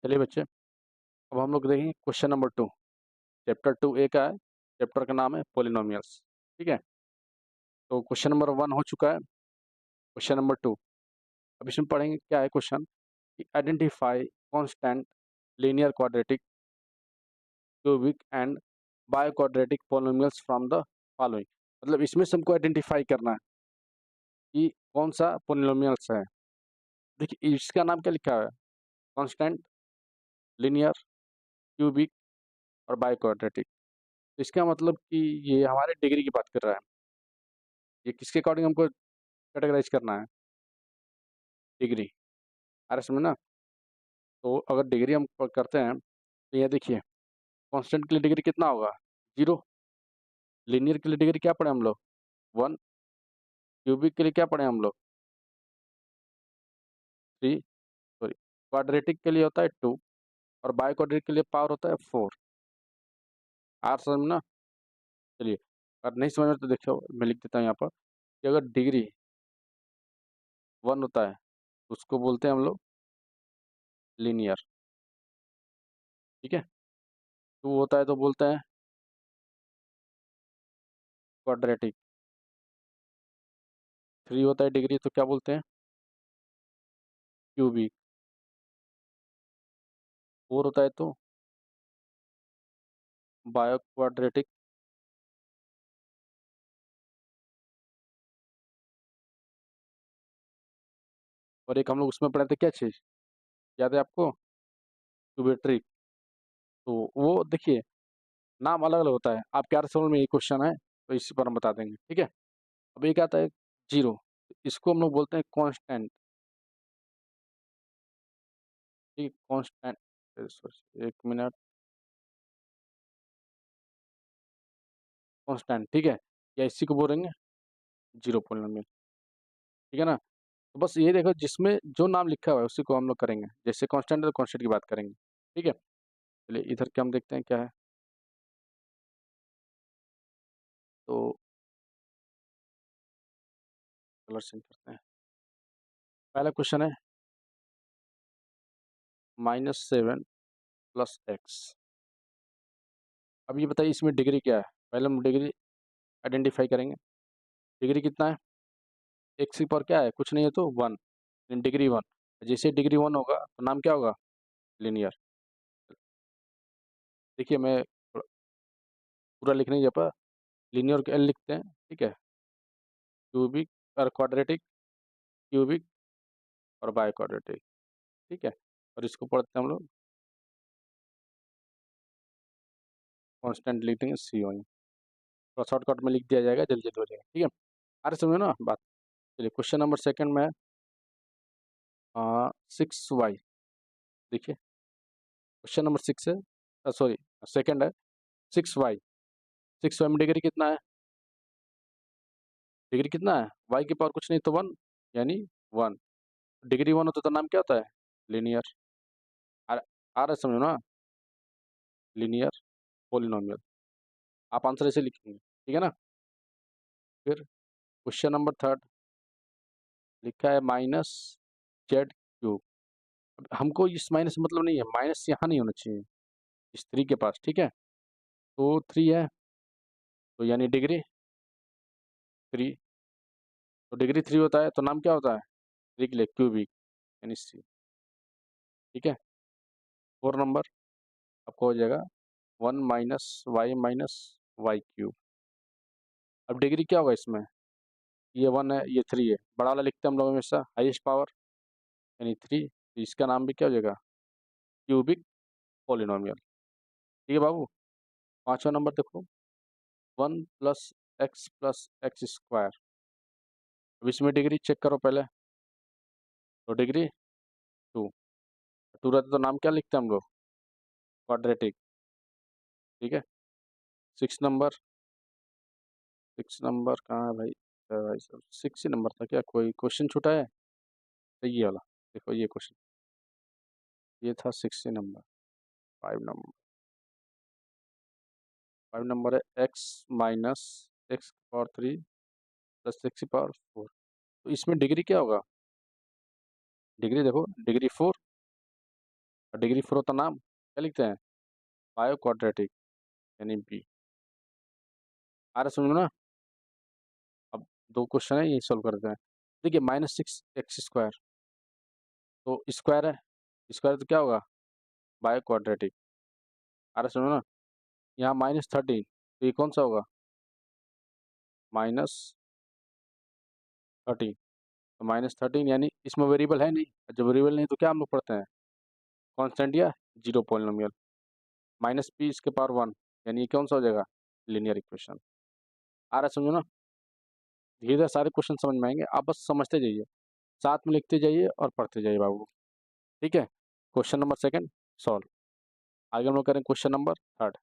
चलिए बच्चे, अब हम लोग देखेंगे क्वेश्चन नंबर 2। चैप्टर 2A का है। चैप्टर का नाम है पोलिनोमियल्स। ठीक है, तो क्वेश्चन नंबर 1 हो चुका है। क्वेश्चन नंबर 2, अब इसमें पढ़ेंगे क्या है क्वेश्चन कि identify constant linear quadratic cubic and bio quadratic polynomials from the following. मतलब इसमें से हमको आइडेंटिफाई करना है कि कौन सा पोलिनोमियल्स है। देखिए इसका नाम क्या लिखा है, कांस्टेंट, लीनियर, क्यूबिक और बायो क्वाड्रेटिक। तो इसका मतलब कि ये हमारे डिग्री की बात कर रहा है। ये किसके अकॉर्डिंग हमको कैटेगराइज करना है, डिग्री। आ रहा समझ ना। तो अगर डिग्री हम करते हैं तो ये देखिए, कांस्टेंट के लिए डिग्री कितना होगा, 0। लीनियर के लिए डिग्री क्या पढ़े हम लोग, 1। क्यूबिक के लिए क्या पढ़े हम लोग, 3। सॉरी, क्वाड्रेटिक के लिए होता है 2 और बाई क्वाड्रेटिक के लिए पावर होता है 4। आर समझ ना। चलिए, अगर नहीं समझ में तो देखो मैं लिख देता हूँ यहाँ पर कि अगर डिग्री 1 होता है तो उसको बोलते हैं हम लोग लीनियर। ठीक है, 2 होता है तो बोलते हैं क्वाड्रेटिक। 3 होता है डिग्री तो क्या बोलते हैं, क्यूबिक। 4 होता है तो बायो क्वाड्रेटिक। और एक हम लोग उसमें पढ़े थे क्या चीज़, याद है आपको, क्यूबेट्रिक। तो वो देखिए नाम अलग अलग होता है, आपके आर समझ में ये क्वेश्चन है तो इसी पर हम बता देंगे। ठीक है, अब एक आता है 0, इसको हम लोग बोलते हैं कांस्टेंट। ठीक है, कांस्टेंट, एक मिनट, कांस्टेंट। ठीक है, या इसी को बोलेंगे 0 पॉलिनोमियल। ठीक है ना। तो बस ये देखो जिसमें जो नाम लिखा हुआ है उसी को हम लोग करेंगे, जैसे कांस्टेंट है तो कांस्टेंट की बात करेंगे। ठीक है, चलिए इधर के हम देखते हैं क्या है। तो कलर चेंज करते हैं। पहला क्वेश्चन है -7 + x। अब ये बताइए इसमें डिग्री क्या है। पहले हम डिग्री आइडेंटिफाई करेंगे। डिग्री कितना है, एक्स की पावर क्या है, कुछ नहीं है तो 1, डिग्री 1। जैसे डिग्री 1 होगा तो नाम क्या होगा, लीनियर। देखिए मैं पूरा लिख नहीं जा पा, लीनियर के एल लिखते हैं। ठीक है, क्यूबिक और क्वाड्रेटिक, क्यूबिक और बाय क्वाड्रेटिक। ठीक है, और इसको पढ़ते हैं हम लोग कॉन्स्टेंट, लिख देंगे सी ओ। थोड़ा शॉर्टकट में लिख दिया जाएगा, जल्दी जल्दी हो जाएगा। ठीक है, अरे समझो ना बात। चलिए क्वेश्चन नंबर सेकंड में 6y। देखिए क्वेश्चन नंबर 6 है, सॉरी सेकंड है 6y। 6y में डिग्री कितना है, डिग्री कितना है, y की पावर कुछ नहीं तो 1, यानी 1। डिग्री 1 होता तो नाम क्या होता है, लीनियर। आ आ रहा है समझो ना, लीनियर पोलिनोमियल। आप आंसर ऐसे लिखेंगे। ठीक है ना। फिर क्वेश्चन नंबर थर्ड लिखा है -z³। हमको इस माइनस से मतलब नहीं है, माइनस यहाँ नहीं होना चाहिए इस 3 के पास। ठीक है, तो 3 है तो यानी डिग्री 3। तो डिग्री 3 होता है तो नाम क्या होता है, 3 के लिए क्यूबिक, यानी सी। ठीक है, 4 नंबर आपको हो जाएगा 1 - y - y³। अब डिग्री क्या होगा इसमें, ये 1 है ये 3 है, बड़ा वाला लिखते हैं हम लोग हमेशा, हाईएस्ट पावर यानी 3। इसका नाम भी क्या हो जाएगा, क्यूबिक पोलिनोमियल। ठीक है बाबू। पाँचवा नंबर देखो, 1 + x + x²। अब इसमें डिग्री चेक करो पहले। तो डिग्री 2, 2 रहता तो नाम क्या लिखते हैं हम लोग, क्वाड्रेटिक। ठीक है, 6 नंबर, 6 नंबर कहाँ है भाई, भाई साहब 6 ही नंबर था क्या, कोई क्वेश्चन छूटा है, तो ये वाला देखो, ये क्वेश्चन ये था 6 नंबर। 5 नंबर, 5 नंबर है x - x⁴ + x⁴। तो इसमें डिग्री क्या होगा, डिग्री देखो डिग्री 4 और डिग्री 4 होता नाम क्या लिखते हैं, बायो क्वाड्रेटिक यानी बी। आ रहा समझ में ना। अब 2 क्वेश्चन है, ये सॉल्व करते हैं। देखिए -6x², तो स्क्वायर है, स्क्वायर तो क्या होगा, बायो क्वाड्रेटिक। आ रहा समझ में ना। यहाँ -13, तो ये कौन सा होगा, -13। तो -13 यानी इसमें वेरिएबल है नहीं, जब वेरिएबल नहीं तो क्या हम लोग पढ़ते हैं, कांस्टेंट या जीरो पॉलिनोमियल। -p⁻1 यानी ये कौन सा हो जाएगा, लीनियर इक्वेशन। आ रहा है समझो ना। धीरे धीरे सारे क्वेश्चन समझ में आएंगे, आप बस समझते जाइए, साथ में लिखते जाइए और पढ़ते जाइए बाबू। ठीक है। Question number 2 solve. आगे हम लोग करें क्वेश्चन नंबर 3।